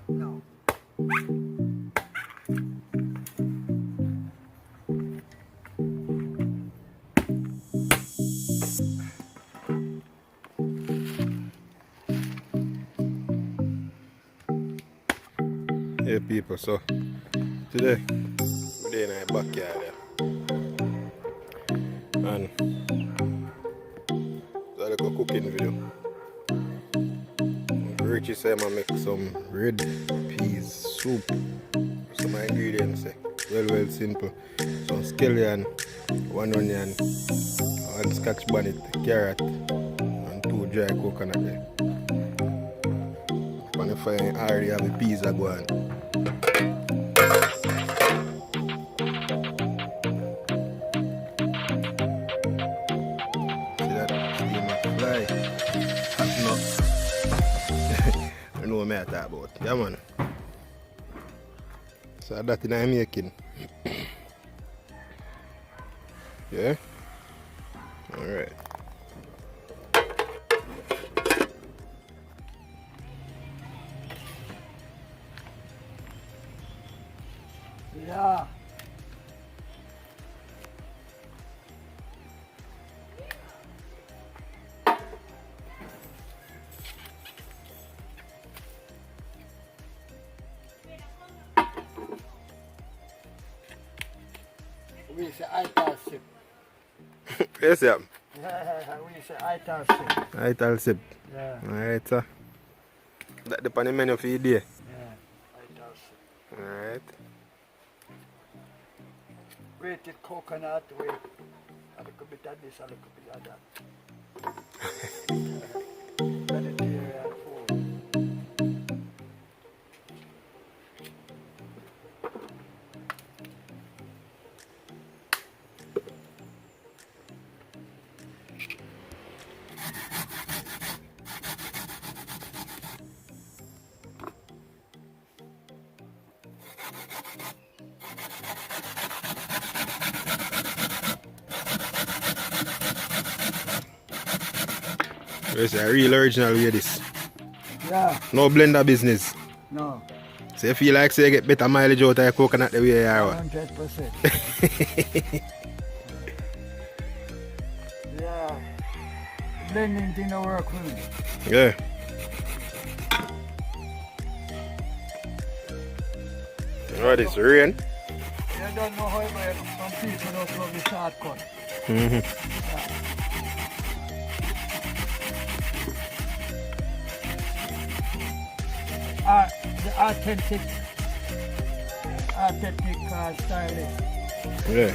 No. Hey people, so today we're in our backyard here. And it's a little cooking video. Richie said I'ma make some red peas soup. Some ingredients well simple. Some scallion, 1 onion, 1 scotch bonnet, carrot, and 2 dry coconut there. On the fire I already have the peas that go on. See that steam of fly? No. I know what I talk about. Yeah man. So that's in I'm making. Yeah? Alright. Yeah. We say ITAL sip. Yes, yeah. We say ITAL sip. ITAL sip. Yeah. Alright, sir. That depends on the menu for the day. Yeah. ITAL sip. Alright. Grated coconut with a little bit of this, a little bit of that. Vegetarian food. It's a real original way this. Yeah. No blender business. No. So you feel like say you get better mileage out of your coconut the way you are. 100%. Yeah. Blending thing don't work for me. Yeah. You know this rain? You don't know how it works. Some people don't love the shortcut. The authentic style is. Yeah.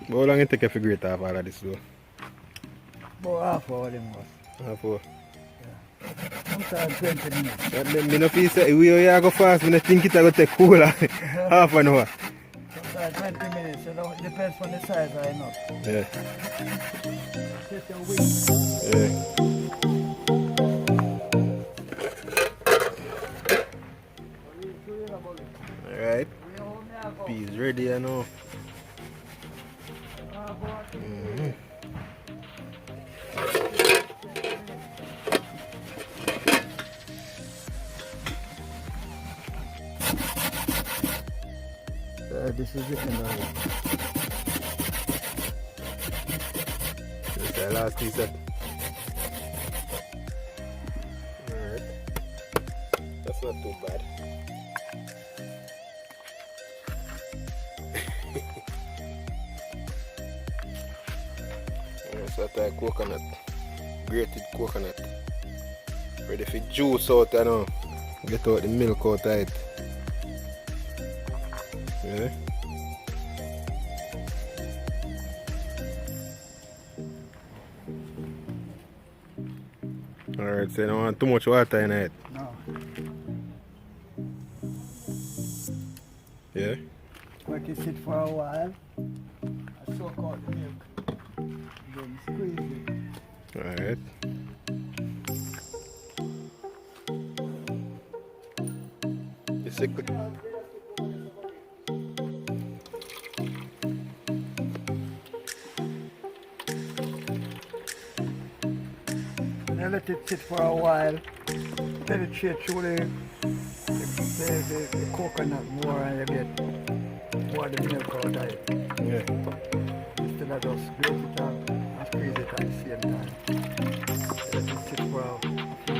How long it take you to grate off all of this though? About half hour them was. Half hour. Sometimes 20 minutes. But then I feel say we are go fast, I think it will take cooler. Half an hour. Sometimes 20 minutes, you know, it depends on the size I know. Yeah. Just a week. Yeah. Alright. Peas ready you know. This is it now. This is the last piece up. Alright. That's not too bad. So that's coconut. Grated coconut. Ready for juice out you know. Get out the milk out of it. Yeah. Alright, so you don't want too much water in it. No. Yeah? Let it sit for a while. I soak out the milk. Then squeeze it. Alright. You sick? you let it sit for a while, penetrate through the coconut more and you get more of the milk out of it. Yeah. Instead of just grate it up and squeeze it at the same time. Let it sit for a few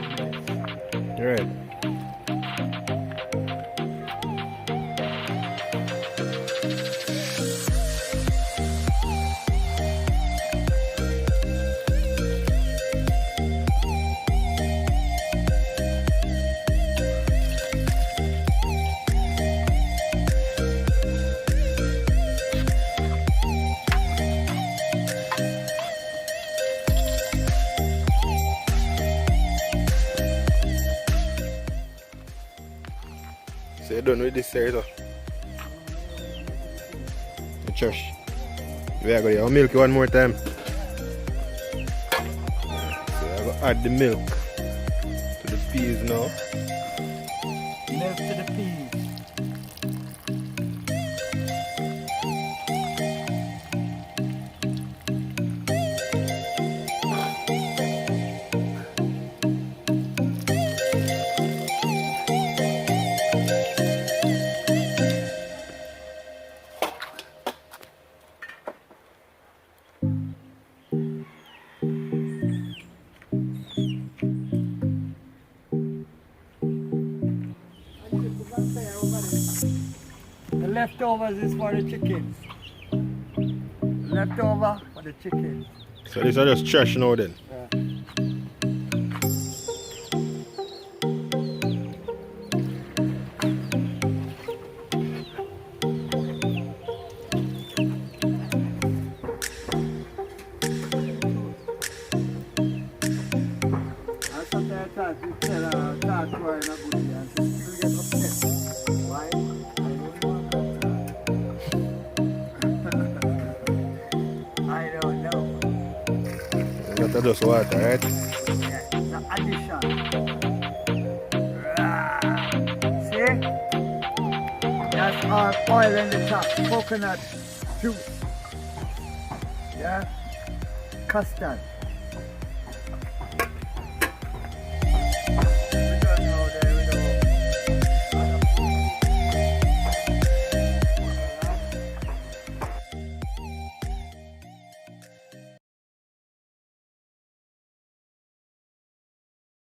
minutes. Right. So you're done with this series, huh? The trash. We are going to milk it one more time. So I'm going to add the milk to the peas now. Milk to the peas. The leftovers is for the chickens. Leftover for the chickens. So these are just trash now then. Yeah. Sometimes you tell a dog to her in a good way and she still get upset. Why? I don't know about that. I don't know. That's just water, right? Yeah, the addition. See? That's our oil in the top. Coconut juice. Yeah? Custard.